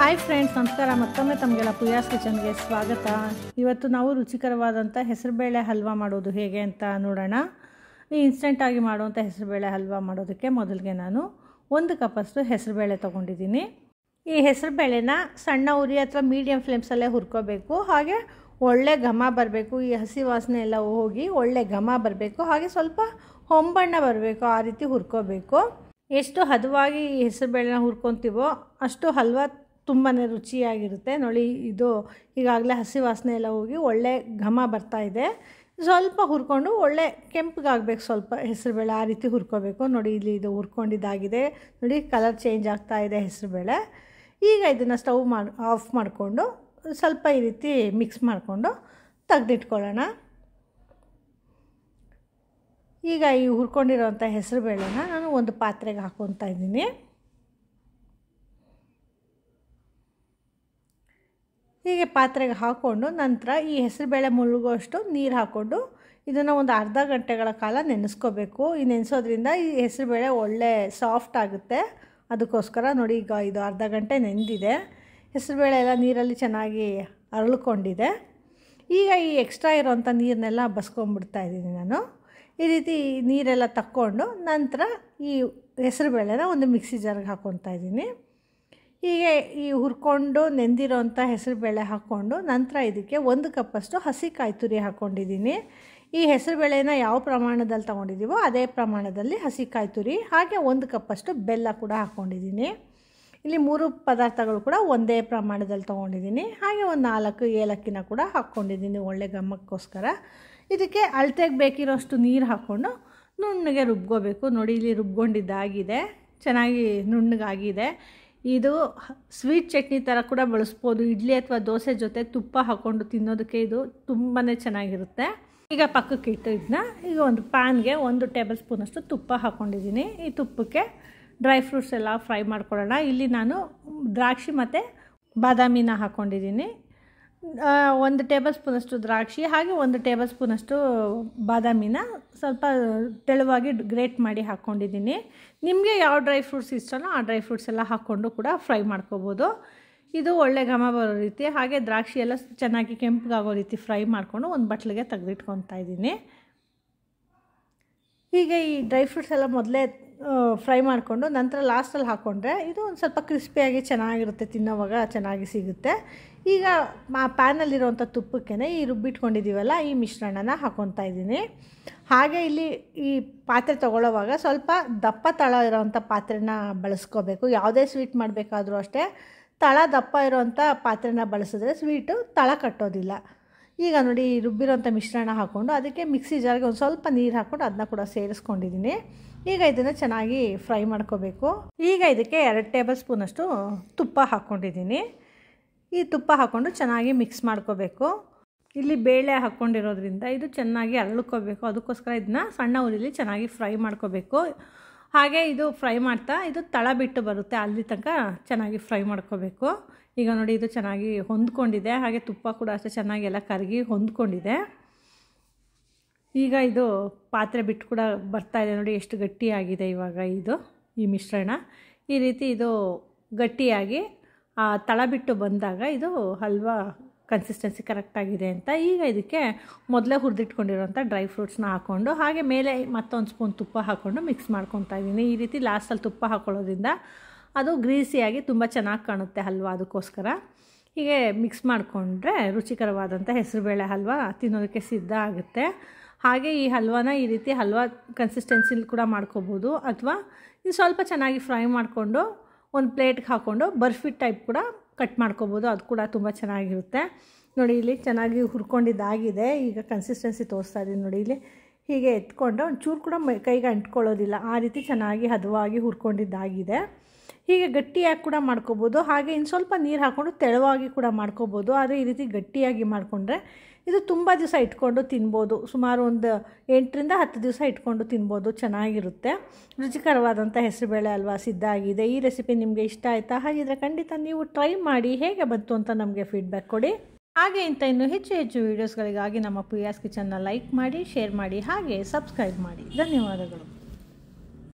Hi friends, ನಮಸ್ಕಾರ. ಮತ್ತೊಮ್ಮೆ ತಮಗೆಲ್ಲ ಪ್ರಿಯಾಸ್ ಕಿಚನ್ಗೆ ಸ್ವಾಗತ. ಇವತ್ತು ನಾವು ರುಚಿಕರವಾದಂಥ ಹೆಸರುಬೇಳೆ ಹಲ್ವಾ ಮಾಡೋದು ಹೇಗೆ ಅಂತ ನೋಡೋಣ. ಈ ಇನ್ಸ್ಟೆಂಟಾಗಿ ಮಾಡುವಂಥ ಹೆಸರುಬೇಳೆ ಹಲ್ವಾ ಮಾಡೋದಕ್ಕೆ ಮೊದಲಿಗೆ ನಾನು 1 ಕಪ್ಪಷ್ಟು ಹೆಸರುಬೇಳೆ ತೊಗೊಂಡಿದ್ದೀನಿ. ಈ ಹೆಸರುಬೇಳೆನ ಸಣ್ಣ ಉರಿ ಅಥವಾ ಮೀಡಿಯಮ್ ಫ್ಲೇಮ್ಸಲ್ಲೇ ಹುರ್ಕೋಬೇಕು. ಹಾಗೆ ಒಳ್ಳೆ ಘಮ ಬರಬೇಕು. ಈ ಹಸಿ ವಾಸನೆ ಎಲ್ಲ ಹೋಗಿ ಒಳ್ಳೆ ಘಮ ಬರಬೇಕು. ಹಾಗೆ ಸ್ವಲ್ಪ ಹೊಂಬಣ್ಣ ಬರಬೇಕು. ಆ ರೀತಿ ಹುರ್ಕೋಬೇಕು. ಎಷ್ಟು ಹದವಾಗಿ ಈ ಹೆಸರುಬೇಳೆನ ಹುರ್ಕೊತೀವೋ ಅಷ್ಟು ಹಲ್ವಾ ತುಂಬಾ ರುಚಿಯಾಗಿರುತ್ತೆ. ನೋಡಿ, ಇದು ಈಗಾಗಲೇ ಹಸಿ ವಾಸನೆ ಎಲ್ಲ ಹೋಗಿ ಒಳ್ಳೆ ಘಮ ಬರ್ತಾ ಇದೆ. ಸ್ವಲ್ಪ ಹುರ್ಕೊಂಡು ಒಳ್ಳೆ ಕೆಂಪಗಾಗಬೇಕು ಸ್ವಲ್ಪ ಹೆಸರುಬೇಳೆ. ಆ ರೀತಿ ಹುರ್ಕೋಬೇಕು. ನೋಡಿ, ಇಲ್ಲಿ ಇದು ಹುರ್ಕೊಂಡಿದ್ದಾಗಿದೆ. ನೋಡಿ, ಕಲರ್ ಚೇಂಜ್ ಆಗ್ತಾ ಇದೆ ಹೆಸರುಬೇಳೆ. ಈಗ ಇದನ್ನು ಆಫ್ ಮಾಡಿಕೊಂಡು ಸ್ವಲ್ಪ ಈ ರೀತಿ ಮಿಕ್ಸ್ ಮಾಡಿಕೊಂಡು ತೆಗೆದಿಟ್ಕೊಳ್ಳೋಣ. ಈಗ ಈ ಹುರ್ಕೊಂಡಿರೋಂಥ ಹೆಸರುಬೇಳೆನ ನಾನು ಒಂದು ಪಾತ್ರೆಗೆ ಹಾಕ್ಕೊತಾ ಇದ್ದೀನಿ. ಹೀಗೆ ಪಾತ್ರೆಗೆ ಹಾಕ್ಕೊಂಡು ನಂತರ ಈ ಹೆಸರುಬೇಳೆ ಮುಳುಗುವಷ್ಟು ನೀರು ಹಾಕ್ಕೊಂಡು ಇದನ್ನು ಒಂದು ಅರ್ಧ ಗಂಟೆಗಳ ಕಾಲ ನೆನೆಸ್ಕೋಬೇಕು. ಈ ನೆನೆಸೋದ್ರಿಂದ ಈ ಹೆಸರುಬೇಳೆ ಒಳ್ಳೆ ಸಾಫ್ಟ್ ಆಗುತ್ತೆ. ಅದಕ್ಕೋಸ್ಕರ ನೋಡಿ, ಈಗ ಇದು ಅರ್ಧ ಗಂಟೆ ನೆಂದಿದೆ. ಹೆಸರುಬೇಳೆ ಎಲ್ಲ ನೀರಲ್ಲಿ ಚೆನ್ನಾಗಿ ಅರಳ್ಕೊಂಡಿದೆ. ಈಗ ಈ ಎಕ್ಸ್ಟ್ರಾ ಇರೋವಂಥ ನೀರನ್ನೆಲ್ಲ ಬಸ್ಕೊಂಡ್ಬಿಡ್ತಾ ಇದ್ದೀನಿ ನಾನು. ಈ ರೀತಿ ನೀರೆಲ್ಲ ತಕ್ಕೊಂಡು ನಂತರ ಈ ಹೆಸರುಬೇಳೆನ ಒಂದು ಮಿಕ್ಸಿ ಜಾರ್ಗೆ ಹಾಕ್ಕೊತಾ ಇದ್ದೀನಿ. ಹೀಗೆ ಈ ಹುರ್ಕೊಂಡು ನೆಂದಿರೋಂಥ ಹೆಸರುಬೇಳೆ ಹಾಕ್ಕೊಂಡು ನಂತರ ಇದಕ್ಕೆ 1 ಕಪ್ಪಷ್ಟು ಹಸಿ ಕಾಯಿ ತುರಿ ಹಾಕ್ಕೊಂಡಿದ್ದೀನಿ. ಈ ಹೆಸರುಬೇಳೆನ ಯಾವ ಪ್ರಮಾಣದಲ್ಲಿ ತೊಗೊಂಡಿದ್ದೀವೋ ಅದೇ ಪ್ರಮಾಣದಲ್ಲಿ ಹಸಿ ಕಾಯಿ ತುರಿ, ಹಾಗೆ 1 ಕಪ್ಪಷ್ಟು ಬೆಲ್ಲ ಕೂಡ ಹಾಕ್ಕೊಂಡಿದ್ದೀನಿ. ಇಲ್ಲಿ 3 ಪದಾರ್ಥಗಳು ಕೂಡ ಒಂದೇ ಪ್ರಮಾಣದಲ್ಲಿ ತೊಗೊಂಡಿದ್ದೀನಿ. ಹಾಗೆ ಒಂದು 4 ಏಲಕ್ಕಿನ ಕೂಡ ಹಾಕ್ಕೊಂಡಿದ್ದೀನಿ ಒಳ್ಳೆ ಘಮಕ್ಕೋಸ್ಕರ. ಇದಕ್ಕೆ ಅಳತೆಗೆ ಬೇಕಿರೋಷ್ಟು ನೀರು ಹಾಕ್ಕೊಂಡು ನುಣ್ಣಗೆ ರುಬ್ಕೋಬೇಕು. ನೋಡಿ, ಇಲ್ಲಿ ರುಬ್ಕೊಂಡಿದ್ದಾಗಿದೆ, ಚೆನ್ನಾಗಿ ನುಣ್ಣಗಾಗಿದೆ. ಇದು ಸ್ವೀಟ್ ಚಟ್ನಿ ಥರ ಕೂಡ ಬಳಸ್ಬೋದು. ಇಡ್ಲಿ ಅಥವಾ ದೋಸೆ ಜೊತೆ ತುಪ್ಪ ಹಾಕ್ಕೊಂಡು ತಿನ್ನೋದಕ್ಕೆ ಇದು ತುಂಬಾ ಚೆನ್ನಾಗಿರುತ್ತೆ. ಈಗ ಪಕ್ಕಕ್ಕೆ ಇಟ್ಟು ಇದನ್ನ ಈಗ ಒಂದು ಪ್ಯಾನ್ಗೆ 1 ಟೇಬಲ್ ಸ್ಪೂನಷ್ಟು ತುಪ್ಪ ಹಾಕ್ಕೊಂಡಿದ್ದೀನಿ. ಈ ತುಪ್ಪಕ್ಕೆ ಡ್ರೈ ಫ್ರೂಟ್ಸ್ ಎಲ್ಲ ಫ್ರೈ ಮಾಡ್ಕೊಳ್ಳೋಣ. ಇಲ್ಲಿ ನಾನು ದ್ರಾಕ್ಷಿ ಮತ್ತು ಬಾದಾಮಿನ ಹಾಕ್ಕೊಂಡಿದ್ದೀನಿ. 1 ಟೇಬಲ್ ಸ್ಪೂನಷ್ಟು ದ್ರಾಕ್ಷಿ ಹಾಗೆ 1 ಟೇಬಲ್ ಸ್ಪೂನಷ್ಟು ಬಾದಾಮಿನ ಸ್ವಲ್ಪ ತೆಳುವಾಗಿ ಗ್ರೇಟ್ ಮಾಡಿ ಹಾಕ್ಕೊಂಡಿದ್ದೀನಿ. ನಿಮಗೆ ಯಾವ ಡ್ರೈ ಫ್ರೂಟ್ಸ್ ಇಷ್ಟನೋ ಆ ಡ್ರೈ ಫ್ರೂಟ್ಸ್ ಎಲ್ಲ ಹಾಕ್ಕೊಂಡು ಕೂಡ ಫ್ರೈ ಮಾಡ್ಕೋಬೋದು. ಇದು ಒಳ್ಳೆ ಘಮ ಬರೋ ರೀತಿ, ಹಾಗೆ ದ್ರಾಕ್ಷಿ ಎಲ್ಲ ಚೆನ್ನಾಗಿ ಕೆಂಪಗಾಗೋ ರೀತಿ ಫ್ರೈ ಮಾಡಿಕೊಂಡು ಒಂದು ಬಟ್ಲಿಗೆ ತೆಗೆದಿಟ್ಕೊತಾ ಇದ್ದೀನಿ. ಹೀಗೆ ಈ ಡ್ರೈ ಫ್ರೂಟ್ಸ್ ಎಲ್ಲ ಮೊದಲೇ ಫ್ರೈ ಮಾಡಿಕೊಂಡು ನಂತರ ಲಾಸ್ಟಲ್ಲಿ ಹಾಕ್ಕೊಂಡ್ರೆ ಇದು ಒಂದು ಸ್ವಲ್ಪ ಕ್ರಿಸ್ಪಿಯಾಗಿ ಚೆನ್ನಾಗಿರುತ್ತೆ, ತಿನ್ನೋವಾಗ ಚೆನ್ನಾಗಿ ಸಿಗುತ್ತೆ. ಈಗ ಪ್ಯಾನಲ್ಲಿರುವಂಥ ತುಪ್ಪಕ್ಕೆ ಈ ರುಬ್ಬಿಟ್ಕೊಂಡಿದ್ದೀವಲ್ಲ ಈ ಮಿಶ್ರಣನ ಹಾಕ್ಕೊತಾ ಇದ್ದೀನಿ. ಹಾಗೆ ಇಲ್ಲಿ ಈ ಪಾತ್ರೆ ತೊಗೊಳ್ಳೋವಾಗ ಸ್ವಲ್ಪ ದಪ್ಪ ತಳ ಇರೋವಂಥ ಪಾತ್ರೆನ ಬಳಸ್ಕೋಬೇಕು. ಯಾವುದೇ ಸ್ವೀಟ್ ಮಾಡಬೇಕಾದ್ರೂ ಅಷ್ಟೇ ತಳ ದಪ್ಪ ಇರೋವಂಥ ಪಾತ್ರೆನ ಬಳಸಿದ್ರೆ ಸ್ವೀಟು ತಳ ಕಟ್ಟೋದಿಲ್ಲ. ಈಗ ನೋಡಿ, ರುಬ್ಬಿರೋಂಥ ಮಿಶ್ರಣ ಹಾಕ್ಕೊಂಡು ಅದಕ್ಕೆ ಮಿಕ್ಸಿ ಜಾರ್ಗೆ ಒಂದು ಸ್ವಲ್ಪ ನೀರು ಹಾಕ್ಕೊಂಡು ಅದನ್ನ ಕೂಡ ಸೇರಿಸ್ಕೊಂಡಿದ್ದೀನಿ. ಈಗ ಇದನ್ನು ಚೆನ್ನಾಗಿ ಫ್ರೈ ಮಾಡ್ಕೋಬೇಕು. ಈಗ ಇದಕ್ಕೆ 2 ಟೇಬಲ್ ಸ್ಪೂನಷ್ಟು ತುಪ್ಪ ಹಾಕ್ಕೊಂಡಿದ್ದೀನಿ. ಈ ತುಪ್ಪ ಹಾಕ್ಕೊಂಡು ಚೆನ್ನಾಗಿ ಮಿಕ್ಸ್ ಮಾಡ್ಕೋಬೇಕು. ಇಲ್ಲಿ ಬೇಳೆ ಹಾಕ್ಕೊಂಡಿರೋದ್ರಿಂದ ಇದು ಚೆನ್ನಾಗಿ ಅರಳ್ಕೋಬೇಕು. ಅದಕ್ಕೋಸ್ಕರ ಇದನ್ನ ಸಣ್ಣ ಉರಿಲಿ ಚೆನ್ನಾಗಿ ಫ್ರೈ ಮಾಡ್ಕೋಬೇಕು. ಹಾಗೆ ಇದು ಫ್ರೈ ಮಾಡ್ತಾ ಇದು ತಳ ಬಿಟ್ಟು ಬರುತ್ತೆ, ಅಲ್ಲಿ ತನಕ ಚೆನ್ನಾಗಿ ಫ್ರೈ ಮಾಡ್ಕೋಬೇಕು. ಈಗ ನೋಡಿ, ಇದು ಚೆನ್ನಾಗಿ ಹೊಂದ್ಕೊಂಡಿದೆ. ಹಾಗೆ ತುಪ್ಪ ಕೂಡ ಅಷ್ಟೇ ಚೆನ್ನಾಗಿ ಎಲ್ಲ ಕರಗಿ ಹೊಂದ್ಕೊಂಡಿದೆ. ಈಗ ಇದು ಪಾತ್ರೆ ಬಿಟ್ಟು ಕೂಡ ಬರ್ತಾ ಇದೆ. ನೋಡಿ ಎಷ್ಟು ಗಟ್ಟಿಯಾಗಿದೆ ಇವಾಗ ಈ ಮಿಶ್ರಣ. ಈ ರೀತಿ ಇದು ಗಟ್ಟಿಯಾಗಿ ತಳ ಬಿಟ್ಟು ಬಂದಾಗ ಇದು ಹಲ್ವಾ ಕನ್ಸಿಸ್ಟೆನ್ಸಿ ಕರೆಕ್ಟಾಗಿದೆ ಅಂತ. ಈಗ ಇದಕ್ಕೆ ಮೊದಲೇ ಹುರಿದಿಟ್ಕೊಂಡಿರೋಂಥ ಡ್ರೈ ಫ್ರೂಟ್ಸ್ನ ಹಾಕ್ಕೊಂಡು ಹಾಗೆ ಮೇಲೆ ಮತ್ತೊಂದು ಸ್ಪೂನ್ ತುಪ್ಪ ಹಾಕ್ಕೊಂಡು ಮಿಕ್ಸ್ ಮಾಡ್ಕೊತಾ ಇದ್ದೀನಿ. ಈ ರೀತಿ ಲಾಸ್ಟಲ್ಲಿ ತುಪ್ಪ ಹಾಕ್ಕೊಳ್ಳೋದ್ರಿಂದ ಅದು ಗ್ರೀಸಿಯಾಗಿ ತುಂಬ ಚೆನ್ನಾಗಿ ಕಾಣುತ್ತೆ ಹಲ್ವಾ. ಅದಕ್ಕೋಸ್ಕರ ಹೀಗೆ ಮಿಕ್ಸ್ ಮಾಡಿಕೊಂಡ್ರೆ ರುಚಿಕರವಾದಂಥ ಹೆಸರುಬೇಳೆ ಹಲ್ವಾ ತಿನ್ನೋದಕ್ಕೆ ಸಿದ್ಧ ಆಗುತ್ತೆ. ಹಾಗೆ ಈ ಹಲ್ವಾನ ಈ ರೀತಿ ಹಲ್ವಾ ಕನ್ಸಿಸ್ಟೆನ್ಸಿಲಿ ಕೂಡ ಮಾಡ್ಕೋಬೋದು, ಅಥವಾ ಇದು ಸ್ವಲ್ಪ ಚೆನ್ನಾಗಿ ಫ್ರೈ ಮಾಡಿಕೊಂಡು ಒಂದು ಪ್ಲೇಟ್ಗೆ ಹಾಕ್ಕೊಂಡು ಬರ್ಫಿ ಟೈಪ್ ಕೂಡ ಕಟ್ ಮಾಡ್ಕೋಬೋದು. ಅದು ಕೂಡ ತುಂಬ ಚೆನ್ನಾಗಿರುತ್ತೆ. ನೋಡಿ, ಇಲ್ಲಿ ಚೆನ್ನಾಗಿ ಹುರ್ಕೊಂಡಿದ್ದಾಗಿದೆ. ಈಗ ಕನ್ಸಿಸ್ಟೆನ್ಸಿ ತೋರಿಸ್ತಾ ಇದ್ದೀನಿ. ನೋಡಿ, ಇಲ್ಲಿ ಹೀಗೆ ಎತ್ಕೊಂಡು ಒಂಚೂರು ಕೂಡ ಕೈಗೆ ಅಂಟ್ಕೊಳ್ಳೋದಿಲ್ಲ. ಆ ರೀತಿ ಚೆನ್ನಾಗಿ ಹದವಾಗಿ ಹುರ್ಕೊಂಡಿದ್ದಾಗಿದೆ. ಹೀಗೆ ಗಟ್ಟಿಯಾಗಿ ಕೂಡ ಮಾಡ್ಕೋಬೋದು. ಹಾಗೆ ಇನ್ನು ಸ್ವಲ್ಪ ನೀರು ಹಾಕ್ಕೊಂಡು ತೆಳುವಾಗಿ ಕೂಡ ಮಾಡ್ಕೋಬೋದು. ಆದರೆ ಈ ರೀತಿ ಗಟ್ಟಿಯಾಗಿ ಮಾಡಿಕೊಂಡ್ರೆ ಇದು ತುಂಬ ದಿವಸ ಇಟ್ಕೊಂಡು ತಿನ್ಬೋದು. ಸುಮಾರು ಒಂದು 8 ರಿಂದ 10 ದಿವಸ ಇಟ್ಕೊಂಡು ತಿನ್ಬೋದು, ಚೆನ್ನಾಗಿರುತ್ತೆ. ರುಚಿಕರವಾದಂಥ ಹೆಸರುಬೇಳೆ ಹಲ್ವಾ ಸಿದ್ಧ ಆಗಿದೆ. ಈ ರೆಸಿಪಿ ನಿಮಗೆ ಇಷ್ಟ ಆಯಿತಾ? ಹಾಗಿದ್ರೆ ಖಂಡಿತ ನೀವು ಟ್ರೈ ಮಾಡಿ ಹೇಗೆ ಬಂತು ಅಂತ ನಮಗೆ ಫೀಡ್ಬ್ಯಾಕ್ ಕೊಡಿ. ಹಾಗೆ ಇನ್ನೂ ಹೆಚ್ಚು ವೀಡಿಯೋಸ್ಗಳಿಗಾಗಿ ನಮ್ಮ ಪ್ರಿಯಾಸ್ ಕಿಚನ್ನ ಲೈಕ್ ಮಾಡಿ, ಶೇರ್ ಮಾಡಿ, ಹಾಗೆ ಸಬ್ಸ್ಕ್ರೈಬ್ ಮಾಡಿ. ಧನ್ಯವಾದಗಳು.